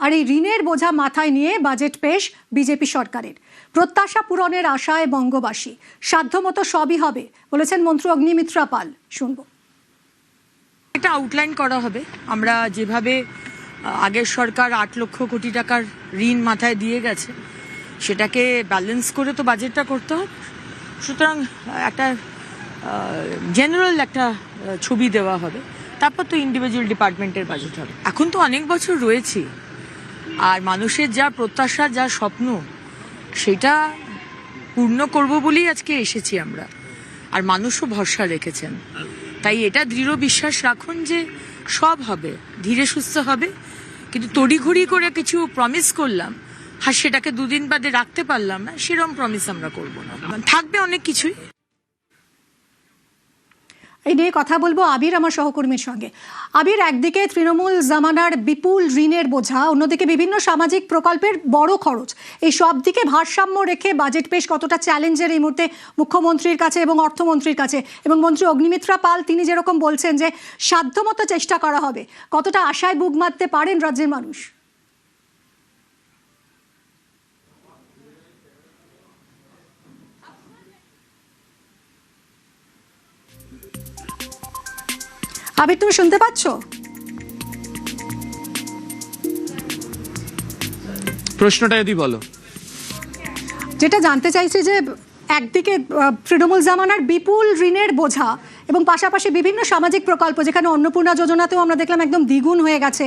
আর এই ঋণের বোঝা মাথায় নিয়ে বাজেট পেশ বিজেপি সরকারের। প্রত্যাশা পূরণের আশায় বঙ্গবাসী, সাধ্যমতো সবই হবে বলেছেন মন্ত্রী অগ্নিমিত্রা পাল। শুনবো। এটা আউটলাইন করা হবে। আমরা যেভাবে আগের সরকার 8 লক্ষ কোটি টাকার ঋণ মাথায় দিয়ে গেছে, সেটাকে ব্যালেন্স করে তো বাজেটটা করতে হবে। সুতরাং একটা জেনারেল একটা ছবি দেওয়া হবে, তারপর তো ইন্ডিভিজুয়াল ডিপার্টমেন্টের বাজেট হবে। এখন তো অনেক বছর রয়েছে, আর মানুষের যা প্রত্যাশা, যা স্বপ্ন, সেটা পূর্ণ করব বলেই আজকে এসেছি আমরা। আর মানুষও ভরসা রেখেছেন, তাই এটা দৃঢ় বিশ্বাস রাখুন যে সব হবে, ধীরে সুস্থ হবে। কিন্তু তড়িঘড়ি করে কিছু প্রমিস করলাম, আর সেটাকে 2 দিন বাদে রাখতে পারলাম না, সেরকম প্রমিস আমরা করব না। থাকবে অনেক কিছুই। এই নিয়ে কথা বলবো আবির আমার সহকর্মীর সঙ্গে। আবির, একদিকে তৃণমূল জামানার বিপুল ঋণের বোঝা, অন্যদিকে বিভিন্ন সামাজিক প্রকল্পের বড় খরচ, এই সব দিকে ভারসাম্য রেখে বাজেট পেশ কতটা চ্যালেঞ্জের এই মুহূর্তে মুখ্যমন্ত্রীর কাছে এবং অর্থমন্ত্রীর কাছে, এবং মন্ত্রী অগ্নিমিত্রা পাল তিনি যেরকম বলছেন যে সাধ্যমতো চেষ্টা করা হবে, কতটা আশায় বুক মারতে পারেন রাজ্যের মানুষ? আবির, তুমি শুনতে পাচ্ছ? প্রশ্নটা যদি বলো। যেটা জানতে চাইছি যে একদিকে তৃণমূল জামানার বিপুল ঋণের বোঝা এবং পাশাপাশি বিভিন্ন সামাজিক প্রকল্প, যেখানে অন্নপূর্ণা যোজনাতেও আমরা দেখলাম একদম দ্বিগুণ হয়ে গেছে,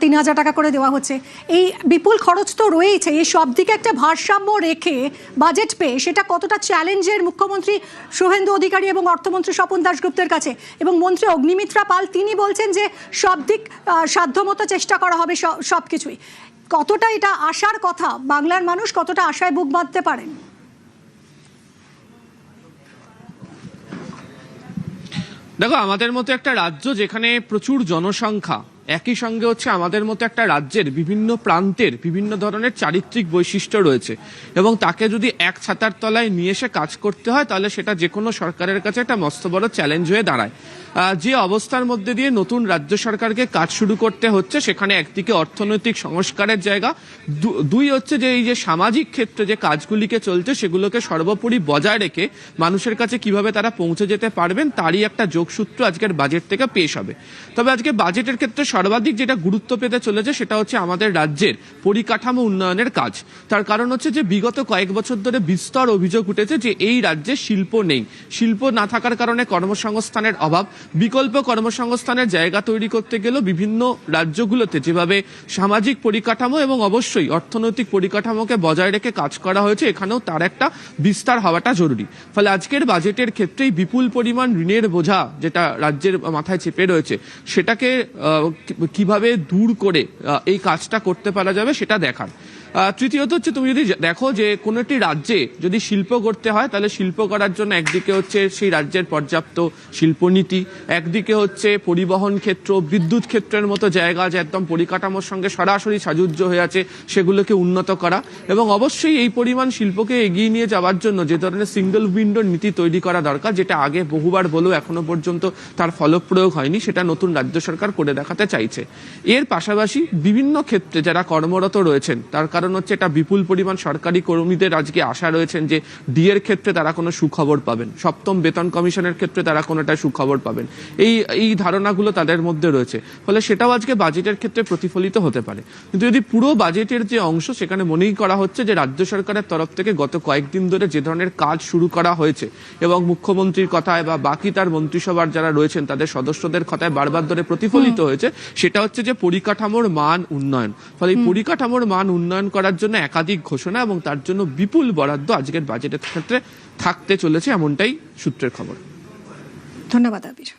3000 টাকা করে দেওয়া হচ্ছে, এই বিপুল খরচ তো রয়েছে, এই সব দিকে একটা ভারসাম্য রেখে বাজেট পেশ, সেটা কতটা চ্যালেঞ্জের মুখ্যমন্ত্রী শুভেন্দু অধিকারী এবং অর্থমন্ত্রী স্বপন দাশগুপ্তের কাছে? এবং মন্ত্রী অগ্নিমিত্রা পাল তিনি বলছেন যে সব দিক সাধ্যমতো চেষ্টা করা হবে, সব কিছুই। কতটা এটা আশার কথা? বাংলার মানুষ কতটা আশায় বুক বাঁধতে পারেন? দেখো, আমাদের মতো একটা রাজ্য যেখানে প্রচুর জনসংখ্যা, একই সঙ্গে হচ্ছে আমাদের মতো একটা রাজ্যের বিভিন্ন প্রান্তের বিভিন্ন ধরনের চারিত্রিক বৈশিষ্ট্য রয়েছে, এবং তাকে যদি এক ছাতার তলায় নিয়ে এসে কাজ করতে হয়, তাহলে সেটা যে কোনো সরকারের কাছে একটা মস্ত বড় চ্যালেঞ্জ হয়ে দাঁড়ায়। যে অবস্থার মধ্যে দিয়ে নতুন রাজ্য সরকারকে কাজ শুরু করতে হচ্ছে, সেখানে একদিকে অর্থনৈতিক সংস্কারের জায়গা, দুই হচ্ছে যে এই যে সামাজিক ক্ষেত্রে যে কাজগুলিকে চলছে, সেগুলোকে সর্বোপরি বজায় রেখে মানুষের কাছে কিভাবে তারা পৌঁছে যেতে পারবেন, তারই একটা যোগসূত্র আজকের বাজেট থেকে পেশ হবে। তবে আজকে বাজেটের ক্ষেত্রে সর্বাধিক যেটা গুরুত্ব পেতে চলেছে, সেটা হচ্ছে আমাদের রাজ্যের পরিকাঠামো উন্নয়নের কাজ। তার কারণ হচ্ছে যে বিগত কয়েক বছর ধরে বিস্তর অভিযোগ উঠেছে যে এই রাজ্যে শিল্প নেই, শিল্প না থাকার কারণে কর্মসংস্থানের অভাব। বিকল্প কর্মসংস্থানের জায়গা তৈরি করতে গেলেও বিভিন্ন রাজ্যগুলোতে যেভাবে সামাজিক পরিকাঠামো এবং অবশ্যই অর্থনৈতিক পরিকাঠামোকে বজায় রেখে কাজ করা হয়েছে, এখানেও তার একটা বিস্তার হওয়াটা জরুরি। ফলে আজকের বাজেটের ক্ষেত্রেই বিপুল পরিমাণ ঋণের বোঝা যেটা রাজ্যের মাথায় চেপে রয়েছে, সেটাকে কিভাবে দূর করে এই কাজটা করতে পারা যাবে সেটা দেখার। তৃতীয়ত হচ্ছে, তুমি যদি দেখো যে কোনো একটি রাজ্যে যদি শিল্প করতে হয়, তাহলে শিল্প করার জন্য একদিকে হচ্ছে সেই রাজ্যের পর্যাপ্ত শিল্পনীতি, একদিকে হচ্ছে পরিবহন ক্ষেত্র, বিদ্যুৎ ক্ষেত্রের মতো জায়গা যে একদম পরিকাঠামোর সঙ্গে সরাসরি সাযুজ্য হয়ে আছে, সেগুলোকে উন্নত করা, এবং অবশ্যই এই পরিমাণ শিল্পকে এগিয়ে নিয়ে যাওয়ার জন্য যে ধরনের সিঙ্গেল উইন্ডোর নীতি তৈরি করা দরকার, যেটা আগে বহুবার বলেও এখনো পর্যন্ত তার ফলপ্রয়োগ হয়নি, সেটা নতুন রাজ্য সরকার করে দেখাতে চাইছে। এর পাশাপাশি বিভিন্ন ক্ষেত্রে যারা কর্মরত রয়েছেন, তার কারণ হচ্ছে এটা বিপুল পরিমাণ সরকারি কর্মীদের আজকে আশা রয়েছেন যে ডিএর ক্ষেত্রে তারা কোনো সুখবর পাবেন, 7ম বেতন কমিশনের ক্ষেত্রে তারা কোনোটা সুখবর পাবেন, এই ধারণাগুলো তাদের মধ্যে রয়েছে। ফলে সেটাও আজকে বাজেটের ক্ষেত্রে প্রতিফলিত হতে পারে। কিন্তু যদি পুরো বাজেটের যে অংশ, সেখানে মনেই করা হচ্ছে যে রাজ্য সরকারের তরফ থেকে গত কয়েকদিন ধরে যে ধরনের কাজ শুরু করা হয়েছে, এবং মুখ্যমন্ত্রীর কথায় বা বাকি তার মন্ত্রিসভার যারা রয়েছেন তাদের সদস্যদের কথায় বারবার ধরে প্রতিফলিত হয়েছে, সেটা হচ্ছে যে পরিকাঠামোর মান উন্নয়ন। ফলে এই পরিকাঠামোর মান উন্নয়ন করার জন্য একাধিক ঘোষণা এবং তার জন্য বিপুল বরাদ্দ আজকের বাজেটের ক্ষেত্রে থাকতে চলেছে, এমনটাই সূত্রের খবর। ধন্যবাদ আবির।